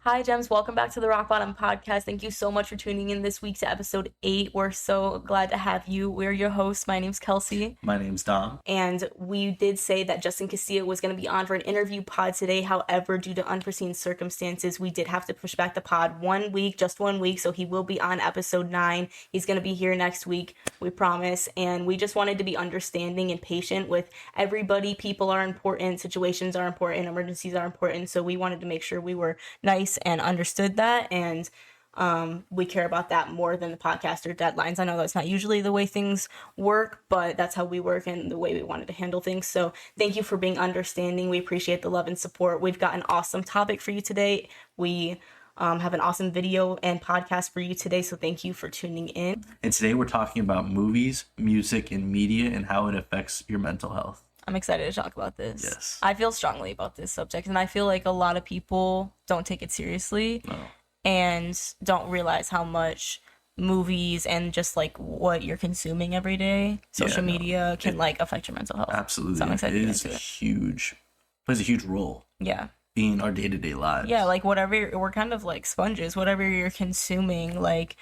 Hi, Gems. Welcome back to the Rock Bottom Podcast. Thank you so much for tuning in this week to episode 8. We're so glad to have you. We're your hosts. My name's Kelsey. My name's Dom. And we did say that Justin Castillo was going to be on for an interview pod today. However, due to unforeseen circumstances, we did have to push back the pod 1 week, just 1 week. So he will be on episode 9. He's going to be here next week, we promise. And we just wanted to be understanding and patient with everybody. People are important. Situations are important. Emergencies are important. So we wanted to make sure we were nice and understood that, and we care about that more than the podcast or deadlines. I know that's not usually the way things work, but that's how we work and the way we wanted to handle things. So thank you for being understanding. We appreciate the love and support. We've got an awesome topic for you today. We have an awesome video and podcast for you today, so thank you for tuning in. And today we're talking about movies, music, and media and how it affects your mental health. I'm excited to talk about this. Yes. I feel strongly about this subject, and I feel like a lot of people don't take it seriously and don't realize how much movies and just like what you're consuming every day, social media can like affect your mental health. Absolutely. So I'm excited it is huge. Plays a huge role. Yeah. In our day-to-day lives. Yeah, like whatever, we're kind of like sponges. Whatever you're consuming, like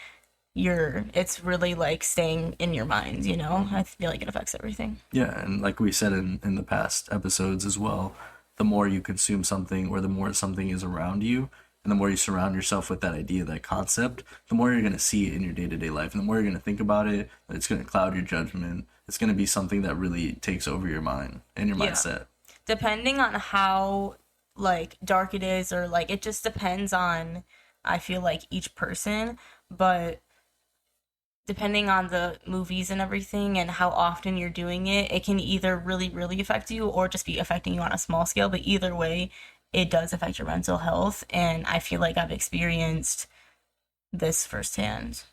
it's really like staying in your mind, you know? I feel like it affects everything. Yeah, and like we said in the past episodes as well, the more you consume something or the more something is around you, and the more you surround yourself with that idea, that concept, the more you're going to see it in your day-to-day life, and the more you're going to think about it, it's going to cloud your judgment. It's going to be something that really takes over your mind and your mindset. Depending on how like dark it is, or like it just depends on, I feel like, each person, but depending on the movies and everything and how often you're doing it, it can either really, really affect you or just be affecting you on a small scale. But either way, it does affect your mental health. And I feel like I've experienced this firsthand.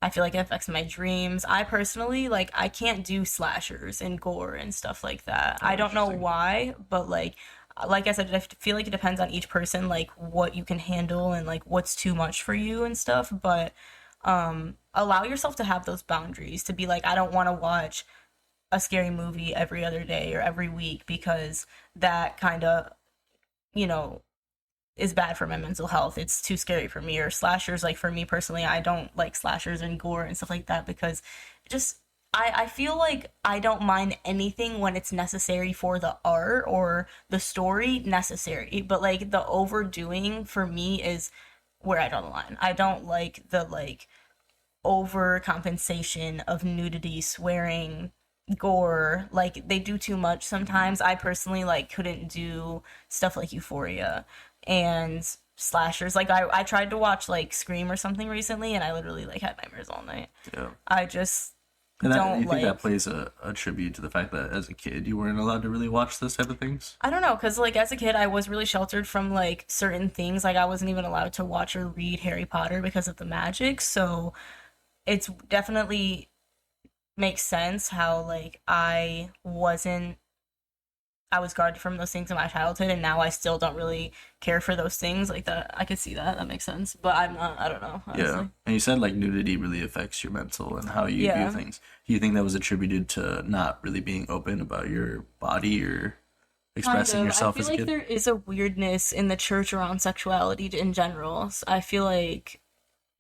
I feel like it affects my dreams. I personally, like, I can't do slashers and gore and stuff like that. I don't know why, but like I said, I feel like it depends on each person, like what you can handle and like what's too much for you and stuff. But allow yourself to have those boundaries, to be like, I don't want to watch a scary movie every other day or every week, because that kind of, you know, is bad for my mental health. It's too scary for me. Or slashers, like for me personally, I don't like slashers and gore and stuff like that, because just I feel like I don't mind anything when it's necessary for the art or the story necessary, but like the overdoing for me is where I draw the line. I don't like the like overcompensation of nudity, swearing, gore. Like they do too much sometimes. I personally like couldn't do stuff like Euphoria and slashers. Like I tried to watch like Scream or something recently, and I literally like had nightmares all night. Yeah. I just and don't you think that plays a tribute to the fact that as a kid you weren't allowed to really watch this type of things? I don't know, because like as a kid I was really sheltered from like certain things. Like I wasn't even allowed to watch or read Harry Potter because of the magic. So it's definitely makes sense how like I was guarded from those things in my childhood, and now I still don't really care for those things like that. I could see that makes sense, but I don't know, honestly. Yeah, and you said like nudity really affects your mental and how you view things. Do you think that was attributed to not really being open about your body or expressing yourself as a kid? I feel like there is a weirdness in the church around sexuality in general. So I feel like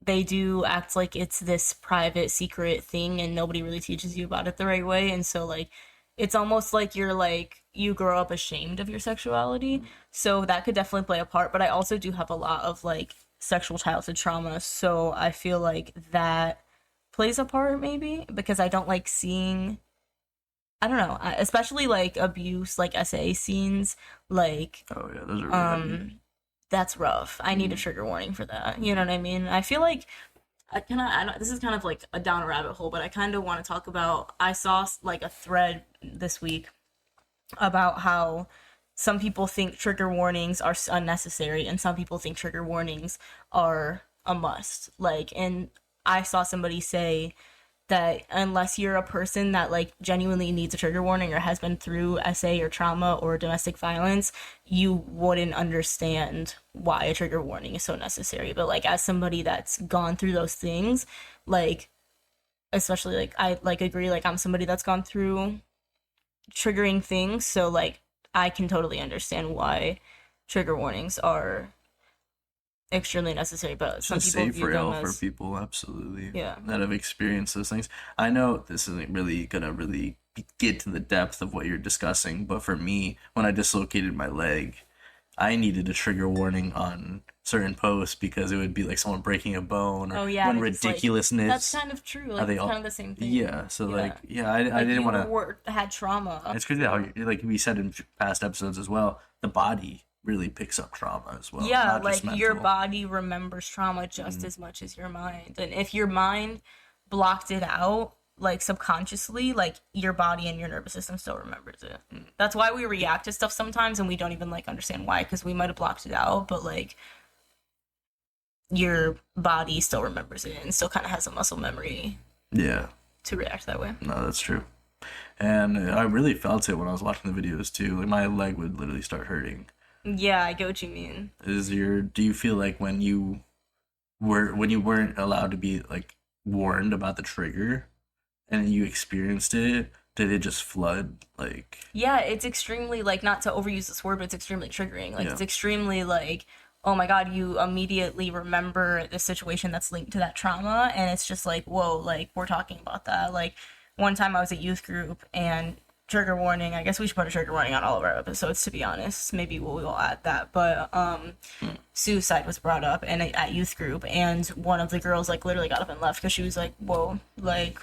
they do act like it's this private, secret thing, and nobody really teaches you about it the right way. And so like it's almost like you grow up ashamed of your sexuality. So that could definitely play a part. But I also do have a lot of like sexual childhood trauma. So I feel like that plays a part maybe, because I don't like seeing, I don't know, especially like abuse, like SA scenes, like, oh yeah, those are really heavy. That's rough. I need a trigger warning for that. You know what I mean? I feel like this is kind of like a down rabbit hole, but I kind of want to talk about, I saw like a thread this week about how some people think trigger warnings are unnecessary and some people think trigger warnings are a must. Like, and I saw somebody say that unless you're a person that like genuinely needs a trigger warning or has been through SA or trauma or domestic violence, you wouldn't understand why a trigger warning is so necessary. But like as somebody that's gone through those things, like especially like I like agree, like I'm somebody that's gone through triggering things, so like I can totally understand why trigger warnings are extremely necessary, but It's some just people safe view for them ill for as people, absolutely, yeah. that have experienced those things. I know this isn't really gonna really get to the depth of what you're discussing, but for me, when I dislocated my leg, I needed a trigger warning on certain posts because it would be like someone breaking a bone or Oh yeah, one and it's like that's ridiculousness. kind of true. How Like they it's kind all, of the same thing. yeah. So like, Yeah, yeah, I like didn't you want to. had trauma. It's crazy how, like we said in past episodes as well, the body really picks up trauma as well, Yeah, not just like your mental. body remembers trauma just as much as your mind. And if your mind blocked it out, like subconsciously, like your body and your nervous system still remembers it. That's why we react to stuff sometimes and we don't even like understand why, because we might have blocked it out, but like your body still remembers it and still kind of has a muscle memory Yeah, to react that way. no, that's true. And I really felt it when I was watching the videos too. Like my leg would literally start hurting. Yeah, I get what you mean. Do you feel like when you weren't allowed to be like warned about the trigger and you experienced it, did it just flood like Yeah, it's extremely like, not to overuse this word, but it's extremely triggering. Like yeah. it's extremely like, oh my god, you immediately remember the situation that's linked to that trauma, and it's just like, whoa, like we're talking about that. Like one time I was at youth group, and trigger warning, I guess we should put a trigger warning on all of our episodes, to be honest. Maybe we'll add that. But suicide was brought up and at youth group, and one of the girls like literally got up and left because she was like, whoa, like,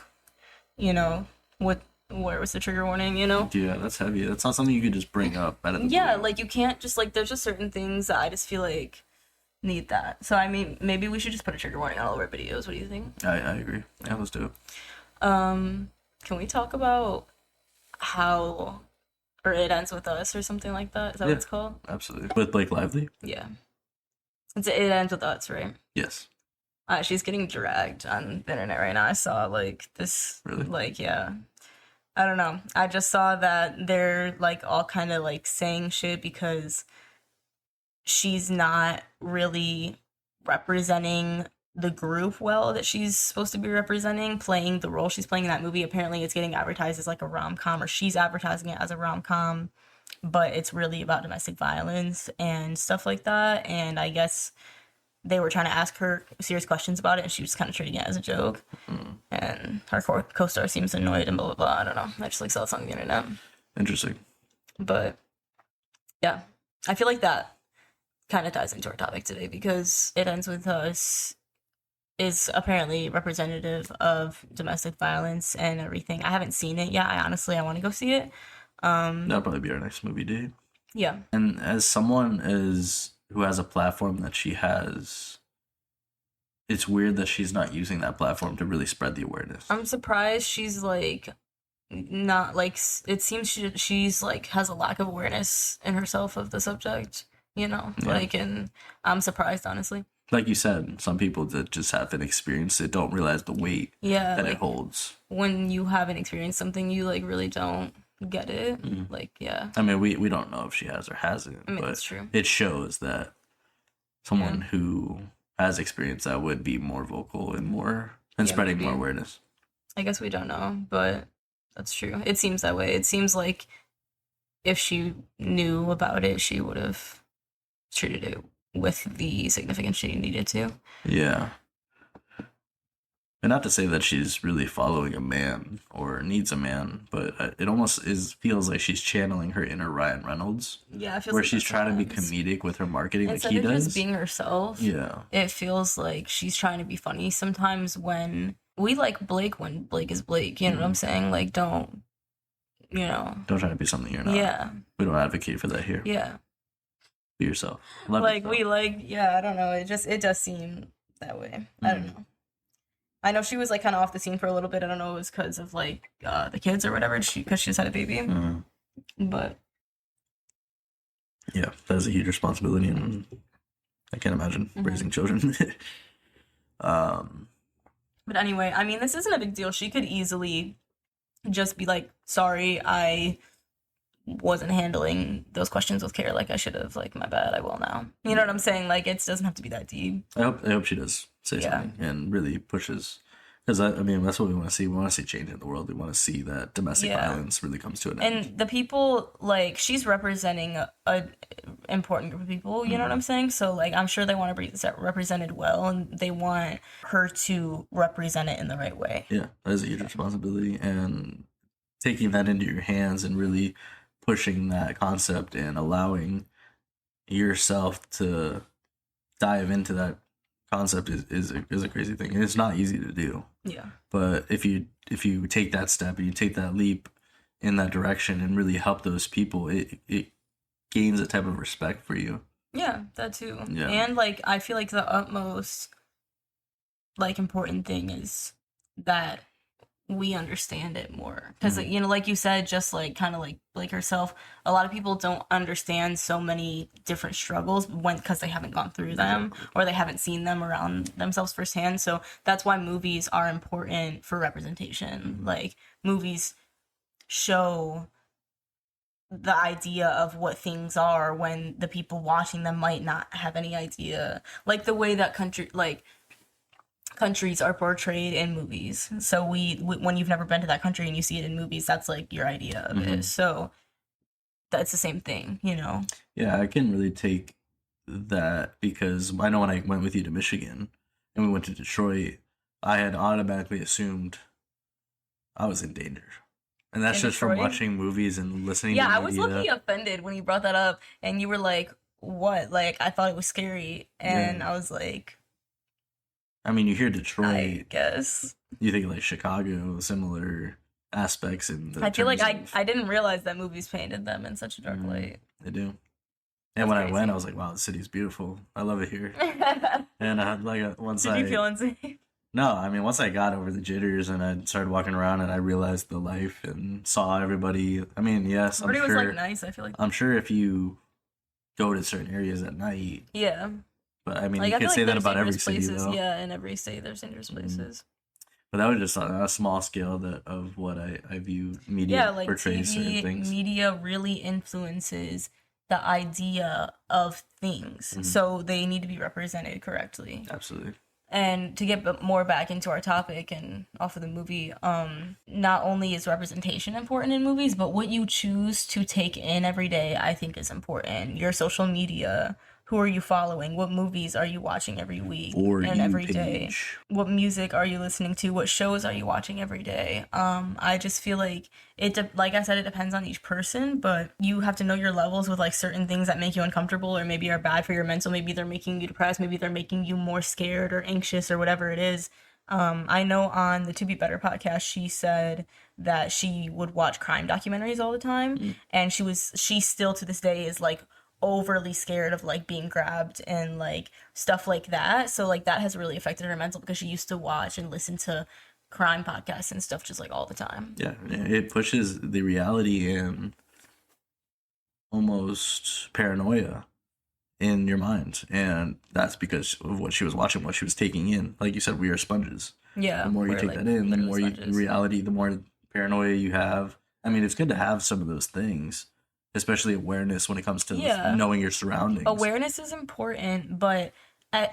you know, what, where was the trigger warning, you know? Yeah, that's heavy. That's not something you could just bring up out of the Yeah, blue. like you can't just like, there's just certain things that I just feel like need that. So I mean, maybe we should just put a trigger warning on all of our videos. What do you think? I agree. Yeah, let's do it. Can we talk about how, or it ends with us or something like that? Is that Yeah. what it's called? Absolutely. With Blake Lively? Yeah. It ends with us, right? Yes. She's getting dragged on the internet right now. I saw like this, Really? like, yeah. I don't know. I just saw that they're like all kind of like saying shit because she's not really representing the group well that she's supposed to be representing, playing the role she's playing in that movie. Apparently it's getting advertised as like a rom-com, or she's advertising it as a rom-com, but it's really about domestic violence and stuff like that. And I guess they were trying to ask her serious questions about it, and she was kind of treating it as a joke. And her co-star seems annoyed and blah blah blah. I don't know. I just like saw this on the internet. Interesting. But yeah, I feel like that kind of ties into our topic today, because it ends with us is apparently representative of domestic violence and everything. I haven't seen it yet. I want to go see it. That'll probably be our next movie date. Yeah. And as someone who has a platform that she has, it's weird that she's not using that platform to really spread the awareness. I'm surprised she's like not like, it seems she's like has a lack of awareness in herself of the subject, you know? Yeah. Like, and I'm surprised, honestly. Like you said, some people that just haven't experienced it don't realize the weight Yeah, that like it holds. when you haven't experienced something, you like really don't get it. Like, yeah. I mean, we don't know if she has or hasn't, I mean, but that's true. it shows that someone who has experienced that would be more vocal and spreading maybe. more awareness. I guess we don't know, but that's true. It seems that way. It seems like if she knew about it, she would have treated it with the significance she needed to. Yeah. And not to say that she's really following a man or needs a man, but it almost feels like she's channeling her inner Ryan Reynolds, Yeah, I feel where like she's that's trying to be what happens. comedic with her marketing Instead like he of does. just being herself, Yeah. it feels like she's trying to be funny sometimes when we like Blake when Blake is Blake. You know what I'm saying? Like, don't, you know. Don't try to be something you're not. Yeah. We don't advocate for that here. Yeah. Be yourself. Love Like, yourself. we like, yeah, I don't know. It does seem that way. I don't know. I know she was like kind of off the scene for a little bit. I don't know if it was because of like the kids or whatever, because she just had a baby. But yeah, that is a huge responsibility, and I can't imagine raising children. but anyway, I mean, this isn't a big deal. She could easily just be like, sorry, I wasn't handling those questions with care like I should have. Like, my bad, I will now. You know what I'm saying? Like, it doesn't have to be that deep. I hope she does say Yeah. something and really pushes, Because I mean, that's what we want to see. We want to see change in the world. We want to see that domestic Yeah. violence really comes to an end. And the people, like, she's representing a important group of people, you know what I'm saying? So, like, I'm sure they want to be represented well, and they want her to represent it in the right way. Yeah, that is a huge responsibility, and taking that into your hands and really pushing that concept and allowing yourself to dive into that concept is a crazy thing. And it's not easy to do. Yeah. But if you take that step and you take that leap in that direction and really help those people, it gains a type of respect for you. Yeah, that too. Yeah. And, like, I feel like the utmost, like, important thing is that we understand it more, because you know, like you said, just like kind of like herself, a lot of people don't understand so many different struggles because they haven't gone through them or they haven't seen them around themselves firsthand. So that's why movies are important for representation. Like, movies show the idea of what things are when the people watching them might not have any idea, like the way that countries are portrayed in movies. So when you've never been to that country and you see it in movies, that's like your idea of it. So that's the same thing, you know? Yeah, I can really take that, because I know when I went with you to Michigan and we went to Detroit, I had automatically assumed I was in danger. And that's In just from Detroit? watching movies and listening Yeah, to I was media. looking offended when you brought that up and you were like, what? Like, I thought it was scary. And Yeah. I was like, I mean, you hear I Detroit, guess. you think like Chicago, similar aspects in the I feel like terms of- I didn't realize that movies painted them in such a dark light. They do. And That's when I crazy. went, I was like, wow, the city's beautiful. I love it here. And I had like once Did you feel unsafe? No, I mean, once I got over the jitters and I started walking around and I realized the life and saw everybody. I mean, yes, I'm Everybody sure. was like nice, I feel like. I'm sure if you go to certain areas at night, Yeah. but I mean, Like, you I feel could say like that there's about every dangerous city, places. though. Yeah, in every state there's dangerous places. But that was just on a small scale of what I view media Yeah, like portrays certain things. media really influences the idea of things. So they need to be represented correctly. Absolutely. And to get more back into our topic and off of the movie, not only is representation important in movies, but what you choose to take in every day, I think, is important. Your social media, who are you following? What movies are you watching every week and every day? What music are you listening to? What shows are you watching every day? I just feel like like I said, it depends on each person, but you have to know your levels with like certain things that make you uncomfortable or maybe are bad for your mental. Maybe they're making you depressed. Maybe they're making you more scared or anxious or whatever it is. I know on the To Be Better podcast, she said that she would watch crime documentaries all the time, and she still to this day is like overly scared of like being grabbed and like stuff like that. So like that has really affected her mental because she used to watch and listen to crime podcasts and stuff just like all the time. Yeah, it pushes the reality and almost paranoia in your mind, and that's because of what she was watching, what she was taking in. Like you said, we are sponges. Yeah. The more you take that in, the more reality, the more paranoia you have. I mean, it's good to have some of those things, especially awareness when it comes to knowing your surroundings. Awareness is important, but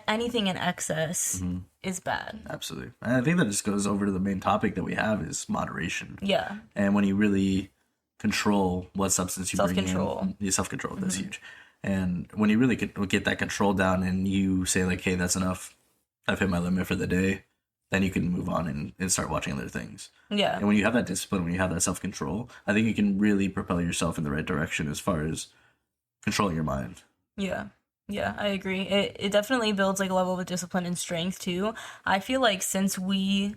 anything in excess is bad. Absolutely. And I think that just goes over to the main topic that we have is moderation. Yeah. And when you really control what substance you bring in. Self-control. That's huge. And when you really get that control down and you say like, hey, that's enough. I've hit my limit for the day. Then you can move on and start watching other things. Yeah. And when you have that discipline, when you have that self-control, I think you can really propel yourself in the right direction as far as controlling your mind. Yeah. Yeah, I agree. It definitely builds like a level of discipline and strength too. I feel like since we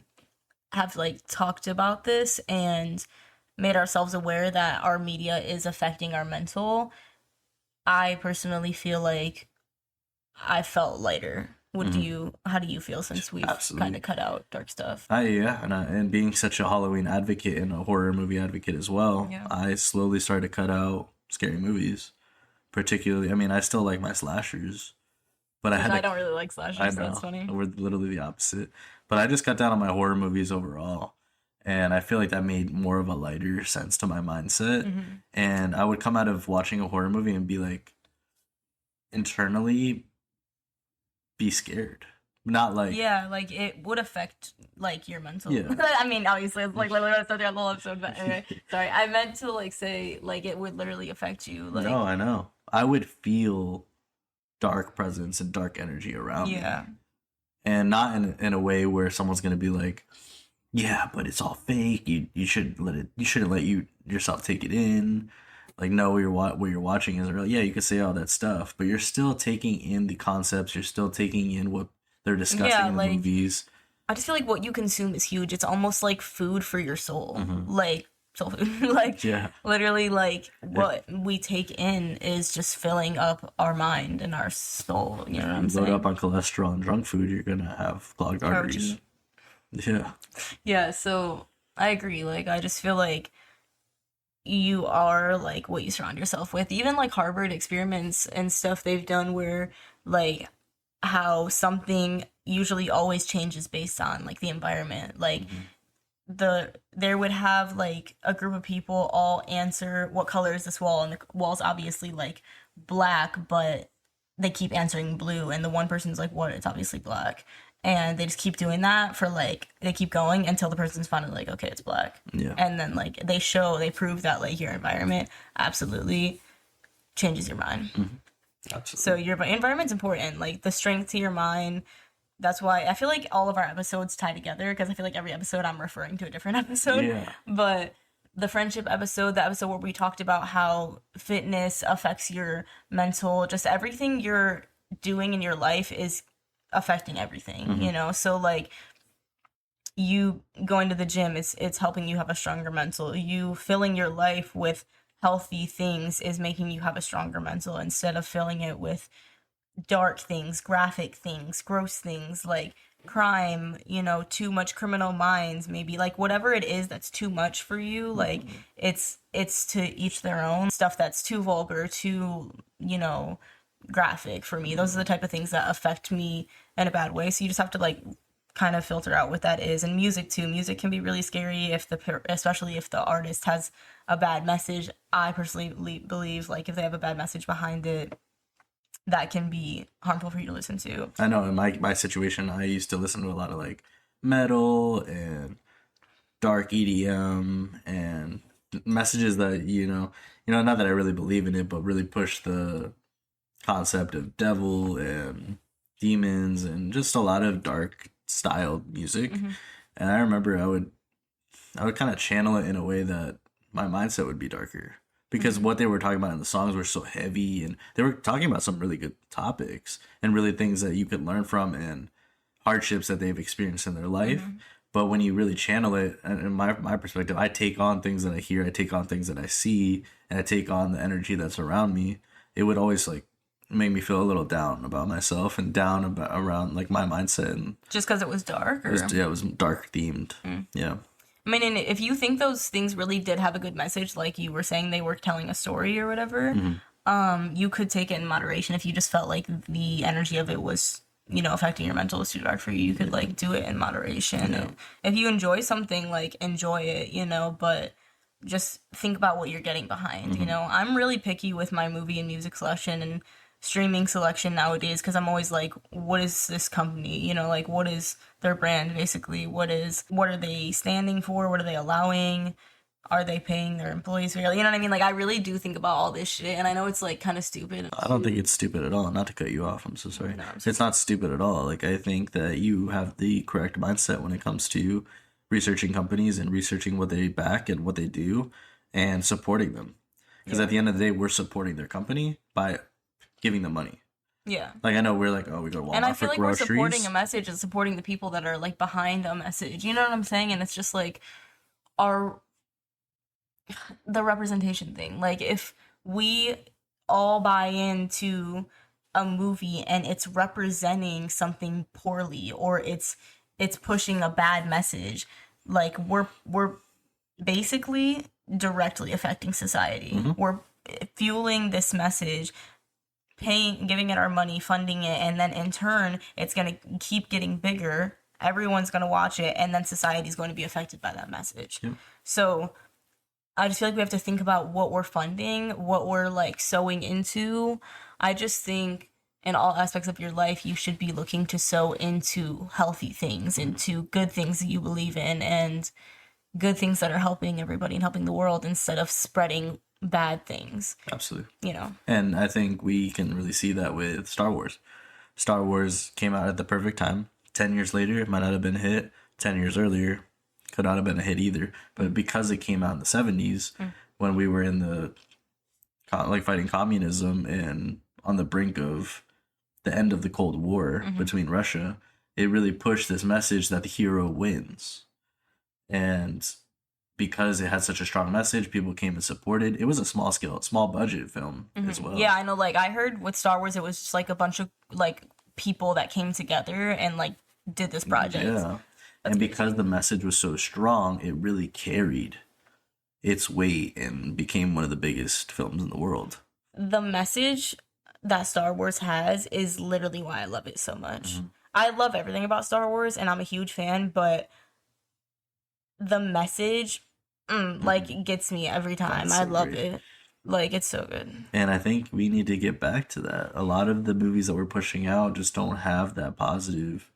have like talked about this and made ourselves aware that our media is affecting our mental, I personally feel like I felt lighter. How do you feel since we've kind of cut out dark stuff? And being such a Halloween advocate and a horror movie advocate as well, I slowly started to cut out scary movies. Particularly, I mean, I still like my slashers, but I don't really like slashers. I know. That's funny. We're literally the opposite. But I just cut down on my horror movies overall. And I feel like that made more of a lighter sense to my mindset. And I would come out of watching a horror movie and be like, internally, be scared. Not like Yeah, like it would affect like your mental. yeah. I mean, obviously, it's like literally what I said throughout the whole episode. But anyway, sorry, I meant to like say like it would literally affect you. No, Like, I know. I would feel dark presence and dark energy around me, yeah, and not in a way where someone's gonna be like, "Yeah, but it's all fake. You should let it. You shouldn't let yourself take it in. Like, no, what you're watching isn't real. Yeah, you could say all that stuff, but you're still taking in the concepts. You're still taking in what they're discussing yeah. in the Like movies. I just feel like what you consume is huge. It's almost like food for your soul. Hmm. Like soul food. Like Yeah, literally, like if what we take in is just filling up our mind and our soul. You know what you I'm load up saying? on cholesterol and junk food, you're gonna have clogged arteries. Protein. Yeah, Yeah. So I agree. Like I just feel like you are like what you surround yourself with. Even like Harvard experiments and stuff they've done where like how something usually always changes based on like the environment. Like hmm there would have like a group of people all answer what color is this wall, and the wall's obviously like black, but they keep answering blue, and the one person's like, what, it's obviously black. And they just keep doing that for like they keep going until the person's finally like, okay, it's black. yeah, And then like they prove that like your environment absolutely changes your mind. So absolutely. your environment's important, like the strength to your mind. That's why I feel like all of our episodes tie together, because I feel like every episode I'm referring to a different episode. Yeah, But the friendship episode, the episode where we talked about how fitness affects your mental, just everything you're doing in your life is affecting everything, hmm you know? So like you going to the gym, it's helping you have a stronger mental. You filling your life with healthy things is making you have a stronger mental, instead of filling it with dark things, graphic things, gross things like crime, you know, too much criminal minds, maybe like whatever it is that's too much for you, like it's to each their own. Stuff that's too vulgar, too, you know, graphic for me. Those are the type of things that affect me in a bad way. So you just have to like kind of filter out what that is. And music too. Music can be really scary if especially if the artist has a bad message. I personally believe like if they have a bad message behind it, that can be harmful for you to listen to. I know. In my situation, I used to listen to a lot of like metal and dark EDM and messages that not that I really believe in it, but really push the concept of devil and demons and just a lot of dark styled music. Hmm. And I remember I would kind of channel it in a way that my mindset would be darker because Hmm. what they were talking about in the songs were so heavy and they were talking about some really good topics and really things that you could learn from and hardships that they've experienced in their life. Hmm. But when you really channel it, and in my perspective, I take on things that I hear, I take on things that I see, and I take on the energy that's around me. It would always like make me feel a little down about myself and down about around like my mindset. And Just because it was dark, it was or yeah, it was dark themed. Yeah. I mean, and if you think those things really did have a good message, like you were saying they were telling a story or whatever, hmm you could take it in moderation. If you just felt like the energy of it was, you know, affecting your mental was too dark for you, you could like do it in moderation. Yeah. And if you enjoy something, like enjoy it, you know, but just think about what you're getting behind. You hmm know, I'm really picky with my movie and music selection and streaming selection nowadays, because I'm always like, what is this company? You know, like what is their brand basically? What are they standing for? What are they allowing? Are they paying their employees fairly? You know what I mean? Like I really do think about all this shit, and I know it's like kind of stupid. I don't think it's stupid at all. Not to cut you off, I'm so sorry. No, I'm so It's not stupid at all. Like I think that you have the correct mindset when it comes to researching companies and researching what they back and what they do and supporting them. Because at yeah, the end of the day, we're supporting their company by giving them money. yeah. Like I know we're like, oh, we go to And I Walmart for feel like we're supporting groceries. a message and supporting the people that are like behind a message. You know what I'm saying? And it's just like our the representation thing. Like if we all buy into a movie and it's representing something poorly, or it's pushing a bad message, like we're basically directly affecting society. hmm We're fueling this message, paying, giving it our money, funding it, and then in turn, it's going to keep getting bigger. Everyone's going to watch it, and then society's going to be affected by that message. Yep. So I just feel like we have to think about what we're funding, what we're like sewing into. I just think in all aspects of your life, you should be looking to sow into healthy things, into good things that you believe in, and good things that are helping everybody and helping the world instead of spreading bad things, Absolutely. you know? And I think we can really see that with Star Wars. Star Wars came out at the perfect time. 10 years later, it might not have been a hit. 10 years earlier, could not have been a hit either. But because it came out in the 70s, when we were in the, like, fighting communism and on the brink of the end of the Cold War between Russia, it really pushed this message that the hero wins. And because it had such a strong message, people came and supported. It was a small budget film as well. Yeah, I know. Like, I heard with Star Wars, it was just like a bunch of like people that came together and like did this project. Yeah. And because the message was so strong, it really carried its weight and became one of the biggest films in the world. The message that Star Wars has is literally why I love it so much. I love everything about Star Wars and I'm a huge fan, but the message like gets me every time. That's so I love great. it. Like, it's so good. And I think we need to get back to that. A lot of the movies that we're pushing out just don't have that positive,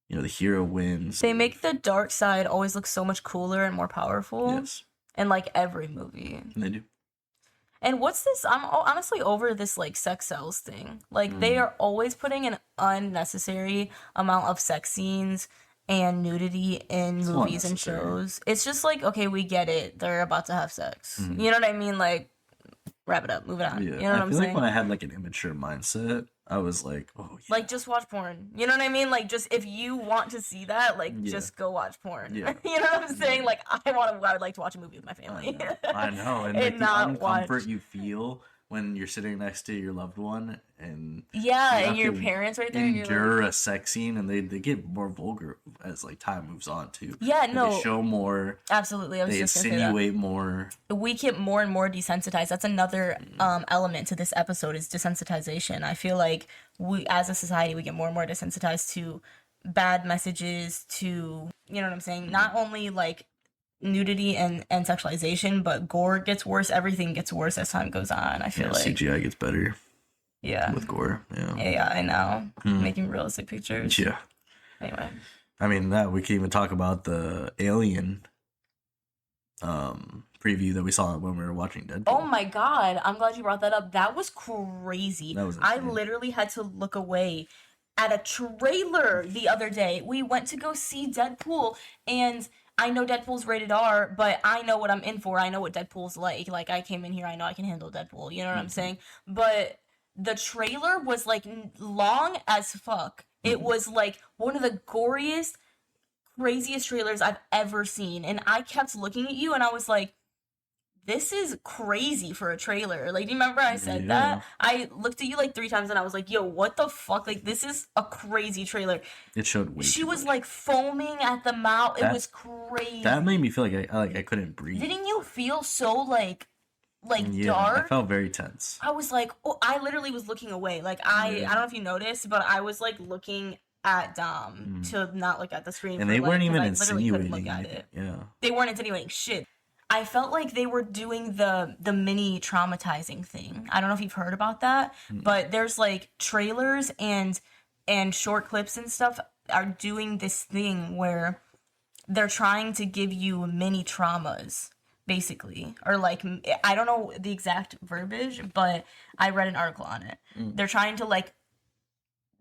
the hero wins. They make the dark side always look so much cooler and more powerful. Yes. In like every movie. And they do. And what's this? I'm honestly over this like sex sells thing. Like they are always putting an unnecessary amount of sex scenes and nudity in movies and unnecessary. shows. It's just like, okay, we get it. They're about to have sex. You know what I mean? Like, wrap it up, move it on. Yeah. You know what I I'm feel saying? like when I had like an immature mindset, I was like, oh yeah. Like, just watch porn. You know what I mean? Like, just if you want to see that, like, Yeah. just go watch porn. Yeah. You know what I'm saying? Like, I would like to watch a movie with my family. I know. And And like the not watch- uncomfort you feel when you're sitting next to your loved one and Yeah, you and have your to parents right there. You're like, endure a sex scene, and they get more vulgar as like time moves on too. yeah, Like, no, they show more. absolutely. I was They just gonna say that. insinuate more. We get more and more desensitized. That's another element to this episode is desensitization. I feel like we, as a society, we get more and more desensitized to bad messages, to, you know what I'm saying? Not only like nudity and sexualization, but gore gets worse. Everything gets worse as time goes on. I feel Yeah, like, CGI gets better yeah, with gore. Yeah. AI now making realistic pictures. Yeah. Anyway, I mean, that we can even talk about the Alien preview that we saw when we were watching Deadpool. oh my god, I'm glad you brought that up. That was crazy. That was I insane. literally had to look away at a trailer the other day. We went to go see Deadpool, and I know Deadpool's rated R, but I know what I'm in for. I know what Deadpool's like. Like, I came in here, I know I can handle Deadpool. You know what I'm saying? But the trailer was like long as fuck. It was like one of the goriest, craziest trailers I've ever seen. And I kept looking at you and I was like, this is crazy for a trailer. Like, do you remember I said Yeah. that? I looked at you like 3 times and I was like, yo, what the fuck? Like, this is a crazy trailer. It showed way She too was much. like foaming at the mouth. It That- was crazy. That made me feel like I couldn't breathe. Didn't you feel so like Yeah, dark? I felt very tense. I was like, oh, I literally was looking away. Like, I don't know if you noticed, but I was like looking at Dom to not look at the screen. And for, they like, weren't 'cause even I literally couldn't insinuating look at anything. it. Yeah. They weren't insinuating shit. I felt like they were doing the mini traumatizing thing. I don't know if you've heard about that, but there's like trailers and short clips and stuff are doing this thing where they're trying to give you mini traumas, basically, or like, I don't know the exact verbiage, but I read an article on it. They're trying to like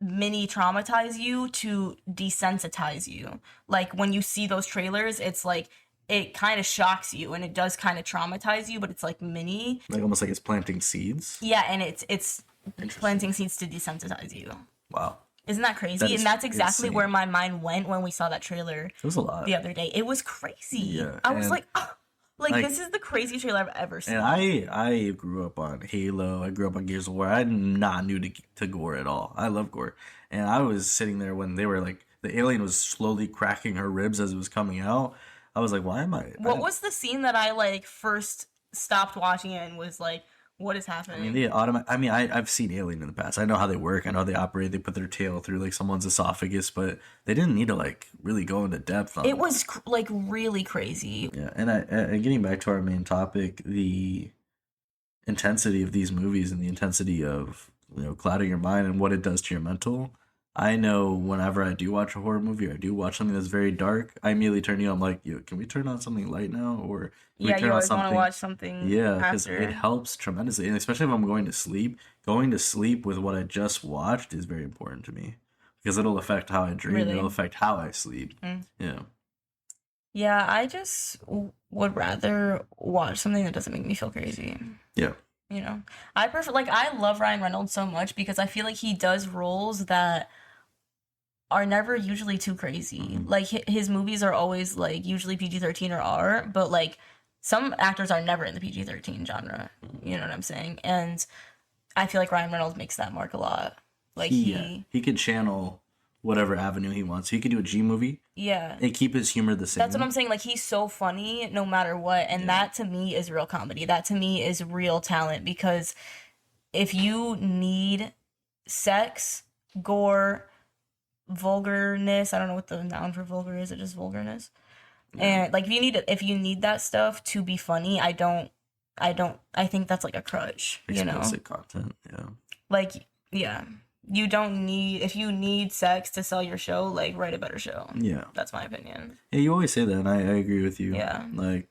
mini traumatize you to desensitize you. Like, when you see those trailers, it's like it kind of shocks you and it does kind of traumatize you, but it's like mini. Like almost like it's planting seeds. Yeah, and it's planting seeds to desensitize you. Wow. Isn't that crazy? That is And that's exactly insane. where my mind went when we saw that trailer It was a lot. the other day. It was crazy. Yeah, I was and- like, oh, like, like- this is the craziest trailer I've ever seen. And I grew up on Halo. I grew up on Gears of War. I'm not new to gore at all. I love gore. And I was sitting there when they were like, the alien was slowly cracking her ribs as it was coming out. I was like, why am I? What was the scene that I like first stopped watching it and was like, what is happening? I've seen Alien in the past. I know how they work. I know how they operate. They put their tail through like someone's esophagus, but they didn't need to like really go into depth on It was like really crazy. Yeah, and getting back to our main topic, the intensity of these movies and the intensity of clouding your mind and what it does to your mental. I know whenever I do watch a horror movie or I do watch something that's very dark, I immediately turn I'm like, yo, can we turn on something light now, or can we Yeah, turn you on always want to something? watch something Yeah, because it after. helps tremendously, and especially if I'm going to sleep. Going to sleep with what I just watched is very important to me because it'll affect how I dream. It'll Really. affect how I sleep. Mm. Yeah, Yeah, I just would rather watch something that doesn't make me feel crazy. yeah, You know, I prefer like I love Ryan Reynolds so much because I feel like he does roles that are never usually too crazy. hmm Like his movies are always like usually PG-13 or R, but like some actors are never in the PG-13 genre. You know what I'm saying? And I feel like Ryan Reynolds makes that mark a lot. Like he could channel whatever avenue he wants. He could do a G movie yeah. and keep his humor the That's what I'm same. saying. Like he's so funny no matter what, and Yeah, that to me is real comedy. That to me is real talent because if you need sex, gore, vulgarness, I don't know what the noun for vulgar is, it just vulgarness. yeah. And like if you need that stuff to be funny, I think that's like a crutch, you know? Explicit content. Yeah, Like yeah. You don't need if you need sex to sell your show, like write a better show. yeah, That's my opinion. yeah. You always say that, and I agree with you. Yeah. Like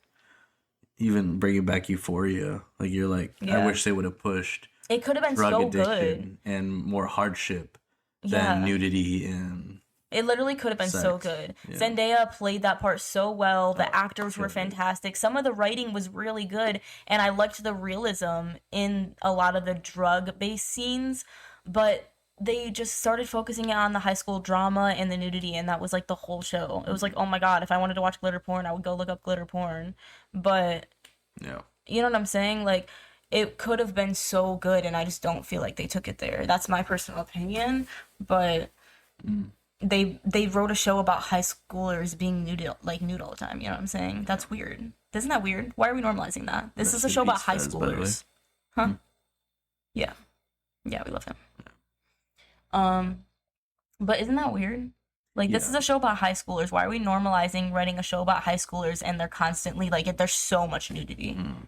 even bringing back Euphoria, like you're like, I Yeah. wish they would have pushed It could have been drug so good. addiction and more hardship than Yeah. nudity and It literally could have been so sex. good. Yeah. Zendaya played that part so well. The Oh, actors were killed it. fantastic. Some of the writing was really good, and I liked the realism in a lot of the drug-based scenes, but they just started focusing on the high school drama and the nudity, and that was like the whole show. It was like, oh my god, if I wanted to watch glitter porn, I would go look up glitter porn. But Yeah. you know what I'm saying? Like, it could have been so good, and I just don't feel like they took it there. That's my personal opinion, but Mm. they wrote a show about high schoolers being nude all the time. You know what I'm saying? That's weird. Isn't that weird? Why are we normalizing that? This is Rest a in show about peace, high Fez, by the way. schoolers. Huh? Yeah. Yeah, we love him. Um, but isn't that weird? Like this is Yeah. a show about high schoolers. Why are we normalizing writing a show about high schoolers and they're constantly like there's so much nudity Mm.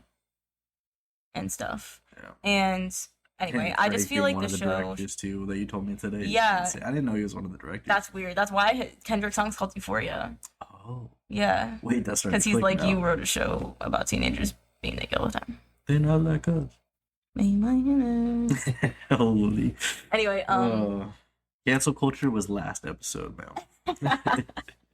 and stuff. Yeah. And anyway, And I just Drake feel being like one the of the show directors too that you told me today. yeah, I didn't know he was one of the directors. that's weird. That's why Kendrick's song's called Euphoria. Oh. Yeah. Wait, that's right. Because he's like, you wrote a show about teenagers being naked all the time. They're not like us. Holy. Anyway, Cancel culture was last episode, man.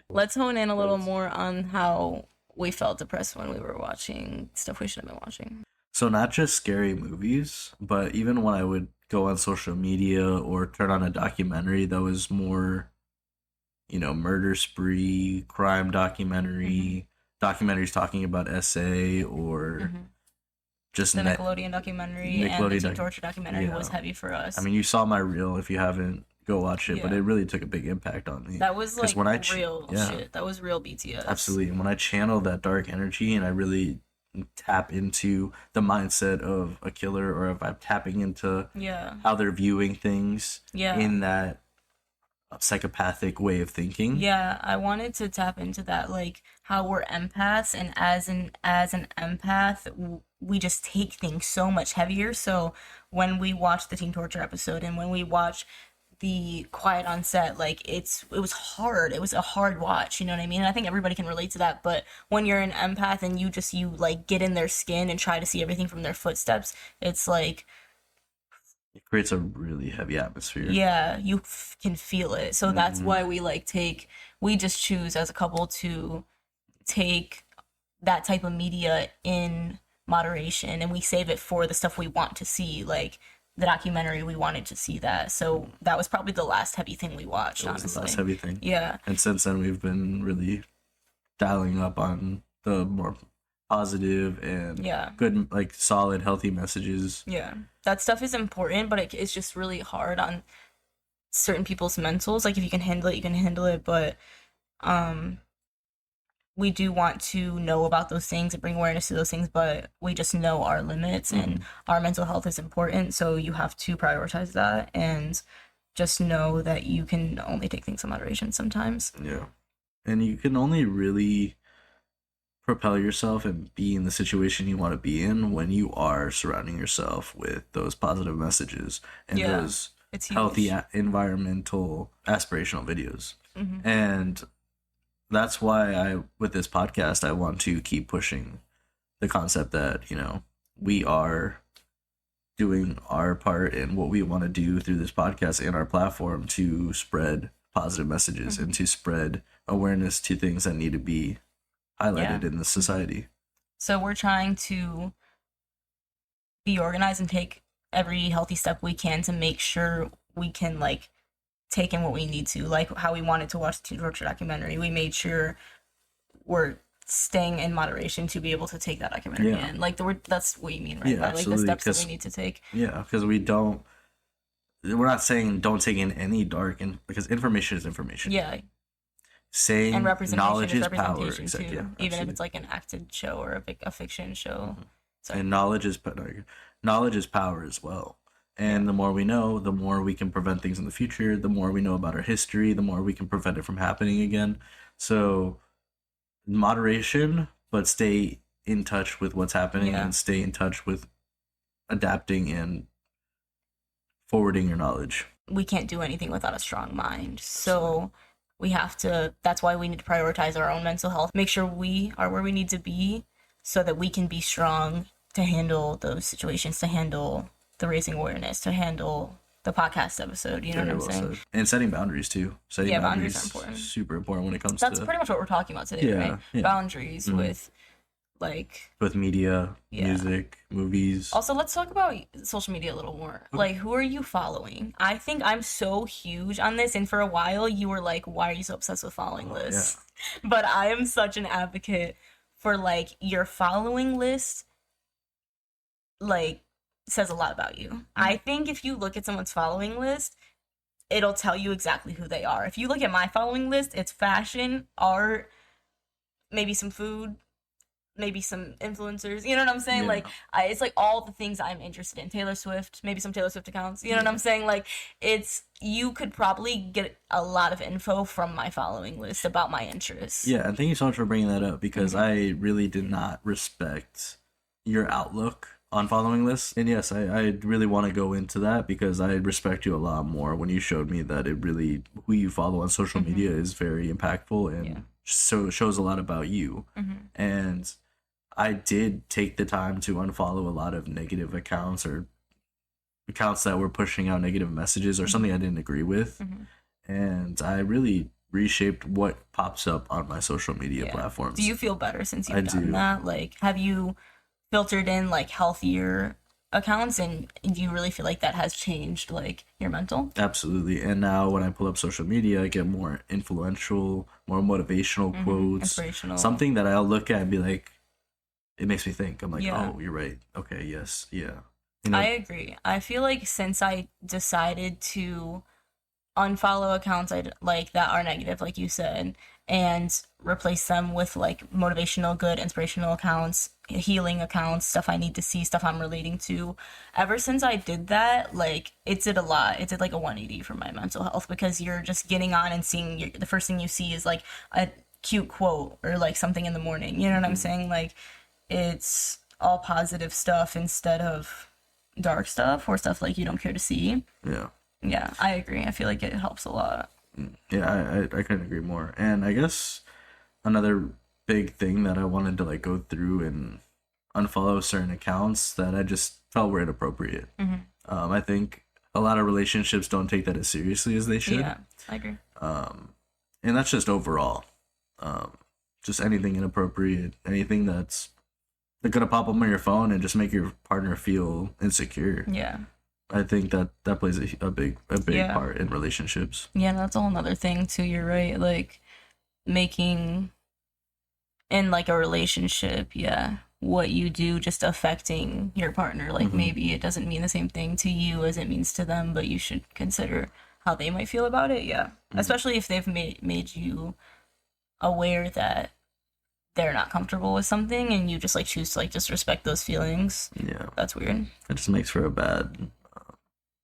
let's hone in a little more on how we felt depressed when we were watching stuff we shouldn't have been watching. So not just scary movies, but even when I would go on social media or turn on a documentary that was more, murder spree, crime documentary, documentaries talking about SA or just The Nickelodeon documentary and the Teen Torture documentary yeah. was heavy for us. I mean, you saw my reel. If you haven't, go watch it. But Yeah. it really took a big impact on me. that was like when real shit. That was real BTS. Absolutely. And when I channel that dark energy and I really tap into the mindset of a killer, or if I'm tapping into Yeah. how they're viewing things Yeah. in that psychopathic way of thinking. Yeah, I wanted to tap into that, like how we're empaths, and as an empath, we just take things so much heavier. So when we watch the Teen Torture episode and when we watch the Quiet on Set, like it was hard. It was a hard watch. You know what I mean? And I think everybody can relate to that. But when you're an empath and you like get in their skin and try to see everything from their footsteps, it's like It creates a really heavy atmosphere. yeah, you can feel it. So that's why we just choose as a couple to take that type of media in moderation, and we save it for the stuff we want to see, like the documentary. We wanted to see that. So that was probably the last heavy thing we watched, That was the honestly. last heavy thing. Yeah. And since then, we've been really dialing up on the more positive and Yeah. good, like solid, healthy messages. Yeah. That stuff is important, but it's just really hard on certain people's mentals. Like if you can handle it, you can handle it, but we do want to know about those things and bring awareness to those things, but we just know our limits and our mental health is important. So you have to prioritize that and just know that you can only take things in moderation sometimes. Yeah. And you can only really propel yourself and be in the situation you want to be in when you are surrounding yourself with those positive messages and Yeah, those it's healthy huge. environmental aspirational videos. Hmm. And that's why with this podcast, I want to keep pushing the concept that, we are doing our part in what we want to do through this podcast and our platform to spread positive messages Hmm. and to spread awareness to things that need to be Yeah. highlighted in the society. So we're trying to be organized and take every healthy step we can to make sure we can like take in what we need to, like how we wanted to watch the Teen Torture documentary. We made sure we're staying in moderation to be able to take that documentary Yeah. in. Like that's what you mean, right? Yeah, By like the absolutely. steps that we need to take. Yeah, because we're not saying don't take in any dark, because information is information. Yeah, and Saying knowledge representation is is power. representation Exactly. too, Yeah, even if absolutely. it's like an acted show or a fiction show. So And knowledge is power as well. And yeah, the more we know, the more we can prevent things in the future. The more we know about our history, the more we can prevent it from happening again. So moderation, but stay in touch with what's happening yeah, and stay in touch with adapting and forwarding your knowledge. we can't do anything without a strong mind. So we have to. That's why we need to prioritize our own mental health. Make sure we are where we need to be, so that we can be strong to handle those situations, to handle the raising awareness, to handle the podcast episode. You know Very what I'm well saying? said. And setting boundaries too. Setting Yeah, boundaries boundaries are important. is super important when it comes That's to pretty much what we're talking about today, Yeah, right? yeah. Boundaries Mhm. with like with media, yeah. music, movies. Also, let's talk about social media a little more. Like, who are you following? I think I'm so huge on this, and for a while you were like, "Why are you so obsessed with following lists?" But I am such an advocate for like your following list. Like, says a lot about you. I think if you look at someone's following list, it'll tell you exactly who they are. If you look at my following list, it's fashion, art, maybe some food, maybe some influencers. You know what I'm saying? Yeah. Like, it's like all the things I'm interested in. Taylor Swift, maybe some Taylor Swift accounts. You know what I'm saying? Like, you could probably get a lot of info from my following list about my interests. Yeah, and thank you so much for bringing that up because Mm-hmm. I really did not respect your outlook on following lists. And yes, I really want to go into that because I respect you a lot more when you showed me that who you follow on social media is very impactful and Yeah. so shows a lot about you. And I did take the time to unfollow a lot of negative accounts or accounts that were pushing out negative messages or something I didn't agree with. And I really reshaped what pops up on my social media Yeah. platforms. Do you feel better since you've I done do. that? Like, have you filtered in like healthier accounts, and do you really feel like that has changed like your mental? Absolutely. And now when I pull up social media, I get more influential, more motivational quotes. Inspirational. Something that I'll look at and be like, it makes me think. I'm like, Yeah. oh, you're right. Okay, yes, yeah. I agree. I feel like since I decided to unfollow accounts I like that are negative, like you said, and replace them with like motivational, good, inspirational accounts, healing accounts, stuff I need to see, stuff I'm relating to. Ever since I did that, like it did a lot. It did like a 180 for my mental health because you're just getting on and seeing the first thing you see is like a cute quote or like something in the morning. You know what I'm saying? Like it's all positive stuff instead of dark stuff or stuff like you don't care to see. Yeah. Yeah, I agree. I feel like it helps a lot. Yeah, I couldn't agree more. And I guess another big thing that I wanted to like go through and unfollow certain accounts that I just felt were inappropriate. I think a lot of relationships don't take that as seriously as they should. Yeah, I agree. And that's just overall. Just anything inappropriate, anything that's gonna pop up on your phone and just make your partner feel insecure. Yeah. I think that plays a big Yeah. part in relationships. Yeah, that's a whole nother thing too. You're right. Like making in like a relationship, yeah, what you do just affecting your partner. Like maybe it doesn't mean the same thing to you as it means to them, but you should consider how they might feel about it. Yeah. Especially if they've made you aware that they're not comfortable with something and you just like choose to like disrespect those feelings. Yeah, That's weird. it just makes for a bad.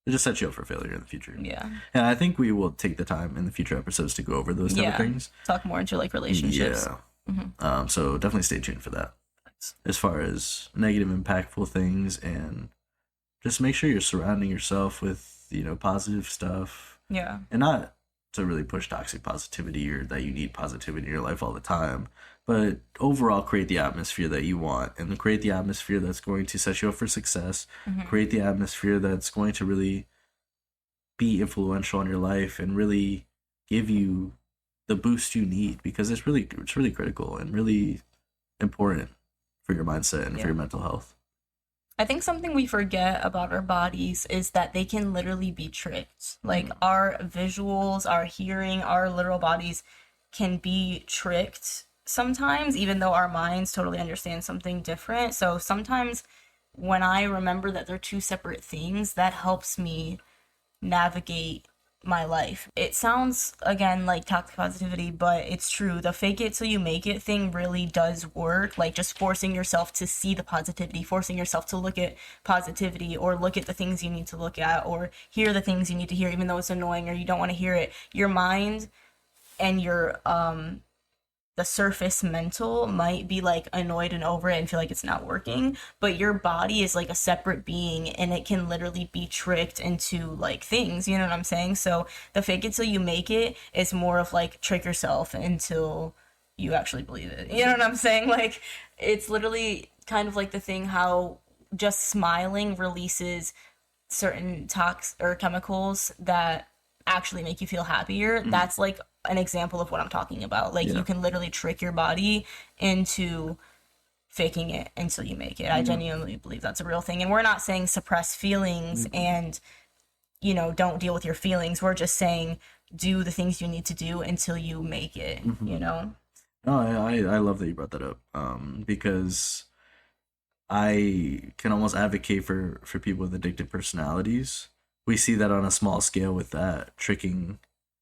It just sets you up for failure in the future. Yeah. And I think we will take the time in the future episodes to go over those type of Yeah. things. Talk more into like relationships. Yeah, So definitely stay tuned for that. As far as negative, impactful things, and just make sure you're surrounding yourself with, positive stuff, Yeah. and not to really push toxic positivity or that you need positivity in your life all the time, but overall create the atmosphere that you want and create the atmosphere that's going to set you up for success, create the atmosphere that's going to really be influential in your life and really give you the boost you need, because it's really critical and really important for your mindset and for Yeah. your mental health. I think something we forget about our bodies is that they can literally be tricked. Like our visuals, our hearing, our literal bodies can be tricked sometimes, even though our minds totally understand something different. So sometimes when I remember that they're two separate things, that helps me navigate my life. It sounds again like toxic positivity, but it's true. The fake it till you make it thing really does work. Like just forcing yourself to see the positivity, forcing yourself to look at positivity or look at the things you need to look at or hear the things you need to hear, even though it's annoying or you don't want to hear it. Your mind and your the surface mental might be like annoyed and over it and feel like it's not working, but your body is like a separate being and it can literally be tricked into like things, you know what I'm saying? So the fake it till you make it is more of like trick yourself until you actually believe it. You know what I'm saying? Like it's literally kind of like the thing how just smiling releases certain tox or chemicals that actually make you feel happier. That's like an example of what I'm talking about. Like Yeah. you can literally trick your body into faking it until you make it. I genuinely believe that's a real thing. And we're not saying suppress feelings and, don't deal with your feelings. We're just saying do the things you need to do until you make it, you know? No, I love that you brought that up, because I can almost advocate for people with addictive personalities. We see that on a small scale with that, tricking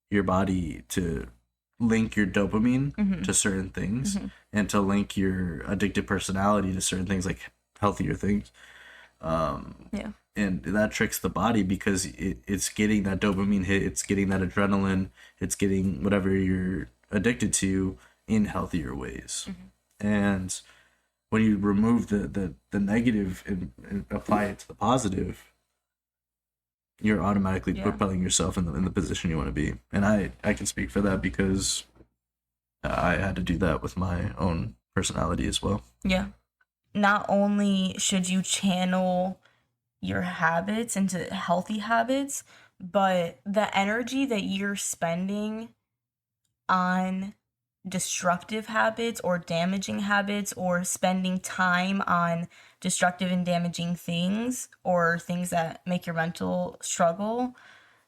your body to link your dopamine to certain things and to link your addictive personality to certain things like healthier things. Yeah. And that tricks the body because it's getting that dopamine hit, it's getting that adrenaline, it's getting whatever you're addicted to in healthier ways. And when you remove the negative and apply it to the positive, you're automatically Yeah. propelling yourself in the position you want to be. And I can speak for that because I had to do that with my own personality as well. Yeah. Not only should you channel your habits into healthy habits, but the energy that you're spending on destructive habits or damaging habits or spending time on destructive and damaging things or things that make your mental struggle,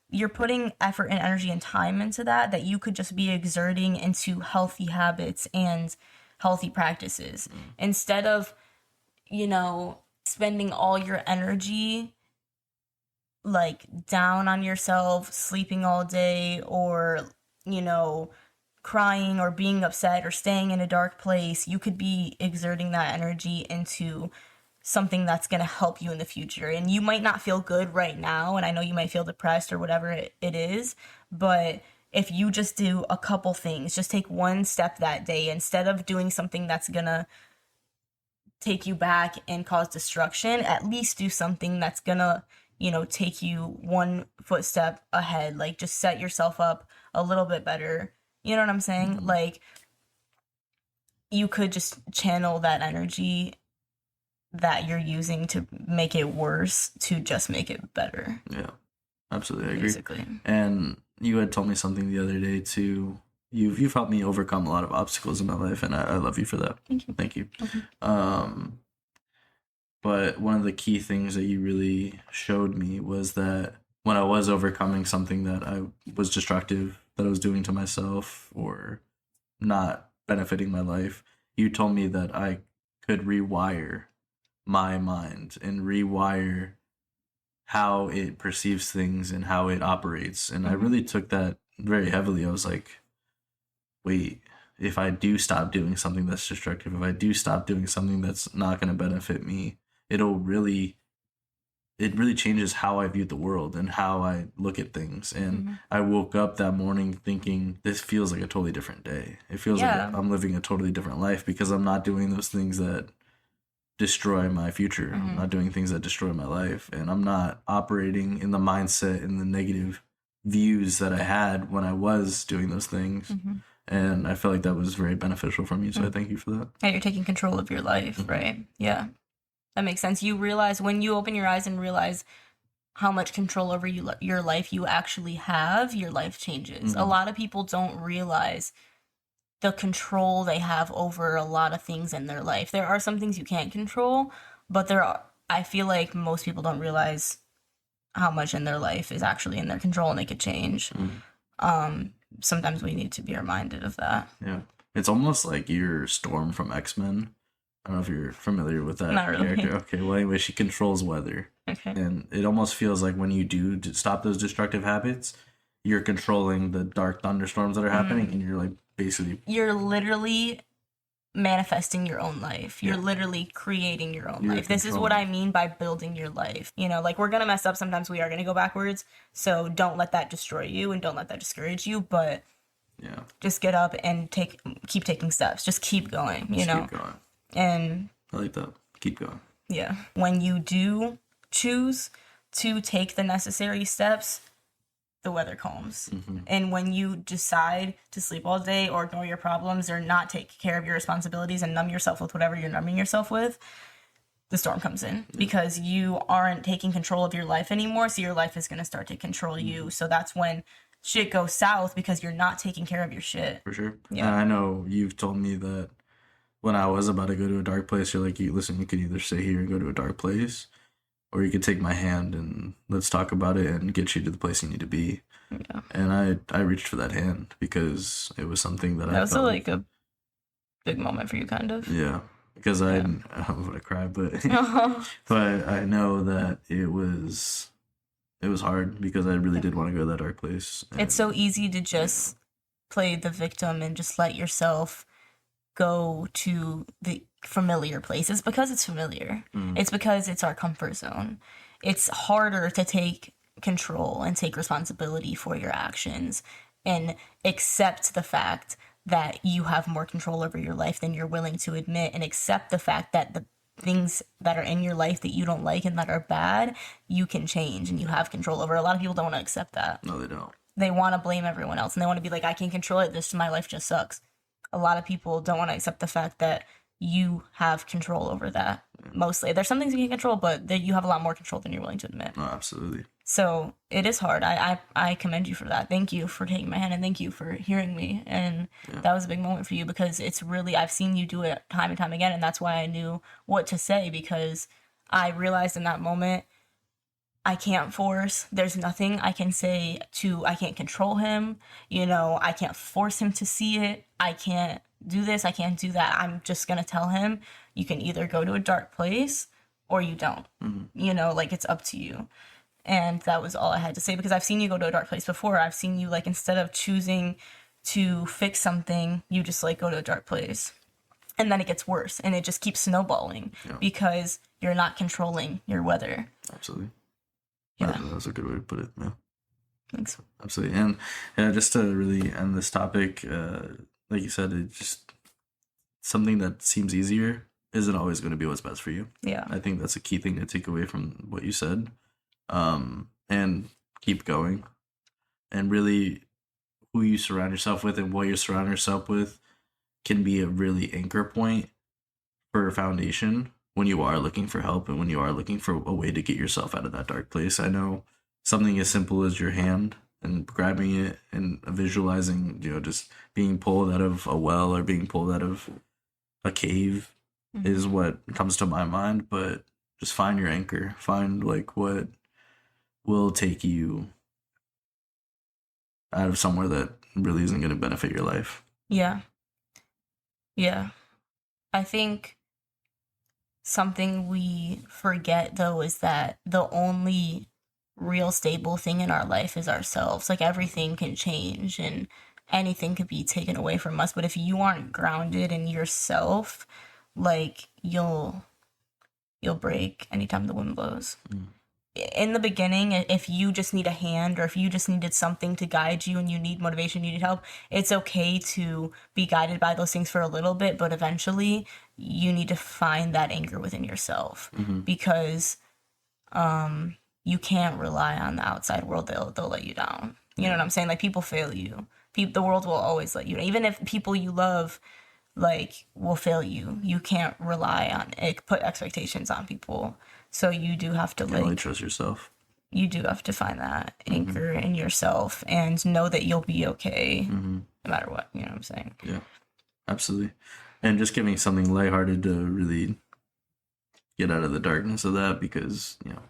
you're putting effort and energy and time into that you could just be exerting into healthy habits and healthy practices instead of, spending all your energy like down on yourself, sleeping all day, or, you know, crying or being upset or staying in a dark place. You could be exerting that energy into something that's going to help you in the future. And you might not feel good right now. And I know you might feel depressed or whatever it is. But if you just do a couple things, just take one step that day instead of doing something that's going to take you back and cause destruction, at least do something that's gonna, take you one footstep ahead. Like just set yourself up a little bit better. You know what I'm saying? Like you could just channel that energy that you're using to make it worse to just make it better. Yeah, absolutely, I agree. Basically. And you had told me something the other day too. You've helped me overcome a lot of obstacles in my life, and I love you for that. Thank you. Thank you. Okay. But one of the key things that you really showed me was that when I was overcoming something that I was destructive, that I was doing to myself or not benefiting my life, you told me that I could rewire my mind and rewire how it perceives things and how it operates. And I really took that very heavily. I was like, wait, if I do stop doing something that's destructive, if I do stop doing something that's not going to benefit me, it'll really it really changes how I view the world and how I look at things. And I woke up that morning thinking, this feels like a totally different day. It feels like Yeah. I'm living a totally different life because I'm not doing those things that destroy my future. I'm not doing things that destroy my life. And I'm not operating in the mindset and the negative views that I had when I was doing those things. And I felt like that was very beneficial for me. So I thank you for that. Yeah, you're taking control of your life, right? Yeah. That makes sense. You realize when you open your eyes and realize how much control over your life you actually have, your life changes. A lot of people don't realize the control they have over a lot of things in their life. There are some things you can't control, but I feel like most people don't realize how much in their life is actually in their control and they could change. Sometimes we need to be reminded of that. Yeah. It's almost like you're Storm from X-Men. I don't know if you're familiar with that Not really. character. Okay, well, anyway, she controls weather. Okay. And it almost feels like when you do stop those destructive habits, you're controlling the dark thunderstorms that are happening, and you're like basically. You're literally manifesting your own life. You're literally creating your own life. This is what I mean by building your life. You know, like we're going to mess up sometimes, we are going to go backwards. So don't let that destroy you and don't let that discourage you, but just get up and keep taking steps. Just keep going, you know. Keep going. And I like that. Keep going. Yeah. When you do choose to take the necessary steps, the weather calms. And when you decide to sleep all day or ignore your problems or not take care of your responsibilities and numb yourself with whatever you're numbing yourself with, the storm comes in because you aren't taking control of your life anymore. So your life is going to start to control you. So that's when shit goes south because you're not taking care of your shit. For sure. Yeah. And I know you've told me that when I was about to go to a dark place, you're like, listen, you could either stay here and go to a dark place, or you could take my hand and let's talk about it and get you to the place you need to be. Yeah. And I reached for that hand because it was something that I was felt like a big moment for you, kind of. Yeah, because I don't know if I cry, but but I know that it was hard because I really did want to go to that dark place. It's so easy to just play the victim and just let yourself go to the familiar places because it's familiar. It's because it's our comfort zone. It's harder to take control and take responsibility for your actions and accept the fact that you have more control over your life than you're willing to admit, and accept the fact that the things that are in your life that you don't like and that are bad, you can change and you have control over. A lot of people don't want to accept that. No, they don't. They want to blame everyone else and they want to be like, I can't control it. My life just sucks. A lot of people don't want to accept the fact that you have control over that. Mostly. There's some things you can control, but that you have a lot more control than you're willing to admit. No, absolutely. So it is hard. I commend you for that. Thank you for taking my hand and thank you for hearing me. And that was a big moment for you because it's really, I've seen you do it time and time again. And that's why I knew what to say, because I realized in that moment, I can't force. There's nothing I can say I can't control him. You know, I can't force him to see it. I can't do this. I can't do that. I'm just going to tell him, you can either go to a dark place or you don't. You know, like it's up to you. And that was all I had to say because I've seen you go to a dark place before. I've seen you, like, instead of choosing to fix something, you just like go to a dark place. And then it gets worse and it just keeps snowballing because you're not controlling your weather. Absolutely. Yeah. That's a good way to put it. Yeah. Thanks. Absolutely. And yeah, just to really end this topic, like you said, it's just something that seems easier isn't always going to be what's best for you. Yeah. I think that's a key thing to take away from what you said. And keep going. And really, who you surround yourself with and what you surround yourself with can be a really anchor point for a foundation when you are looking for help and when you are looking for a way to get yourself out of that dark place. I know something as simple as your hand and grabbing it and visualizing, you know, just being pulled out of a well or being pulled out of a cave is what comes to my mind. But just find your anchor. Find like what will take you out of somewhere that really isn't going to benefit your life. Yeah. Yeah. I think something we forget, though, is that the only real stable thing in our life is ourselves. Like, everything can change and anything could be taken away from us. But if you aren't grounded in yourself, like, you'll break anytime the wind blows. in the beginning, if you just need a hand or if you just needed something to guide you and you need motivation, you need help, it's okay to be guided by those things for a little bit, but eventually you need to find that anchor within yourself because you can't rely on the outside world. They'll let you down. You know what I'm saying? Like, people fail you. The world will always let you down. Even if people you love, like, will fail you, you can't rely on it, put expectations on people. So you do have to, You only like, trust yourself. you do have to find that anchor in yourself and know that you'll be okay no matter what. You know what I'm saying? Yeah, absolutely. And just giving something lighthearted to really get out of the darkness of that, because, you know,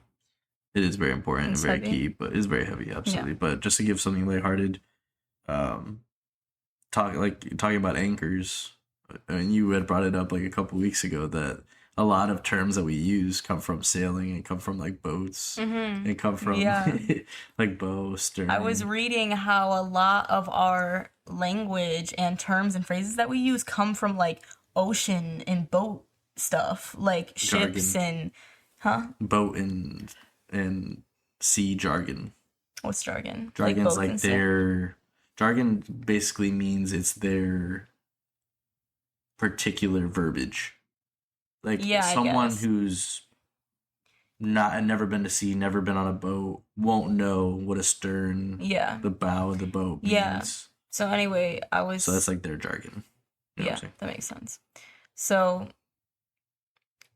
it is very important It's and very heavy. key, but it's very heavy, absolutely. But just to give something lighthearted, talking about anchors, I mean, you had brought it up like a couple weeks ago that a lot of terms that we use come from sailing and come from like boats and come from Yeah. like bow, stern. I was reading how a lot of our language and terms and phrases that we use come from like ocean and boat stuff, like ships Jargon. and Boat and sea jargon. what's jargon? Jargon's boats like and their jargon basically means it's their particular verbiage. Like, Yeah, I someone guess. who's never been to sea, never been on a boat, won't know what a stern, Yeah. the bow of the boat means. Yeah. So anyway, So that's like their jargon. You know what I'm saying? that makes sense. So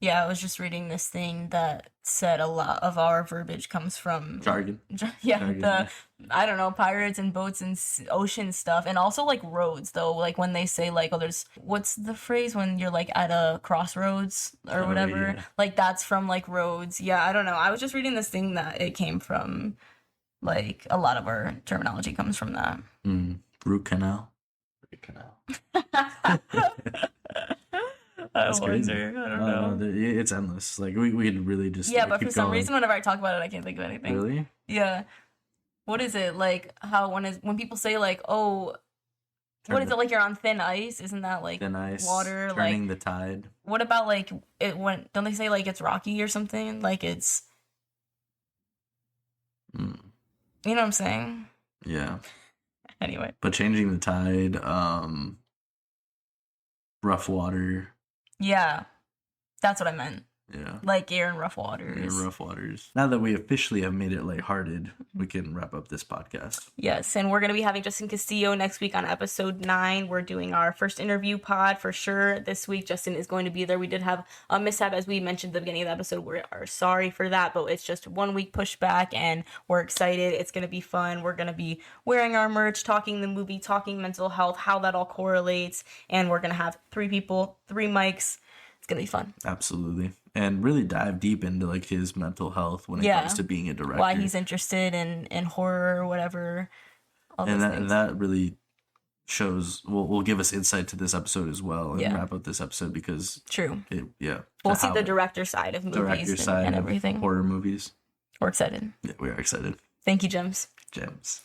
yeah, I was just reading this thing that said a lot of our verbiage comes from Jargon. yeah, Jargon, I don't know, pirates and boats and ocean stuff, and also like roads though. Like when they say like, oh, there's what's the phrase when you're like at a crossroads or whatever. yeah. Like that's from like roads. Yeah, I don't know. I was just reading this thing that it came from like a lot of our terminology comes from that. Root canal. Root canal. That's crazy. I don't know. It's endless. Like, we could really just Yeah, but keep for some going. reason, whenever I talk about it, I can't think of anything. Really? Yeah. What is it like? How when people say like, oh, what is it like? You're on thin ice? Isn't that like Thin ice, water? turning Like, the tide. what about like it when? Don't they say like it's rocky or something? Like it's, you know what I'm saying? Yeah. Anyway. But changing the tide, rough water. Yeah, that's what I meant. Yeah. Like you're in rough waters. Yeah, rough waters. Now that we officially have made it lighthearted, we can wrap up this podcast. Yes, and we're going to be having Justin Castillo next week on episode 9. We're doing our first interview pod for sure this week. Justin is going to be there. We did have a mishap, as we mentioned at the beginning of the episode. We are sorry for that, but it's just 1 week pushback, and we're excited. It's going to be fun. We're going to be wearing our merch, talking the movie, talking mental health, how that all correlates, and we're going to have 3 people, 3 mics. It's going to be fun. Absolutely. And really dive deep into like his mental health when it comes to being a director. Why he's interested in horror or whatever. And that really shows will give us insight to this episode as well, and wrap up this episode, because true. We'll see the director side of movies and everything. Horror movies. We're excited. Yeah, we are excited. Thank you, Gems. Gems.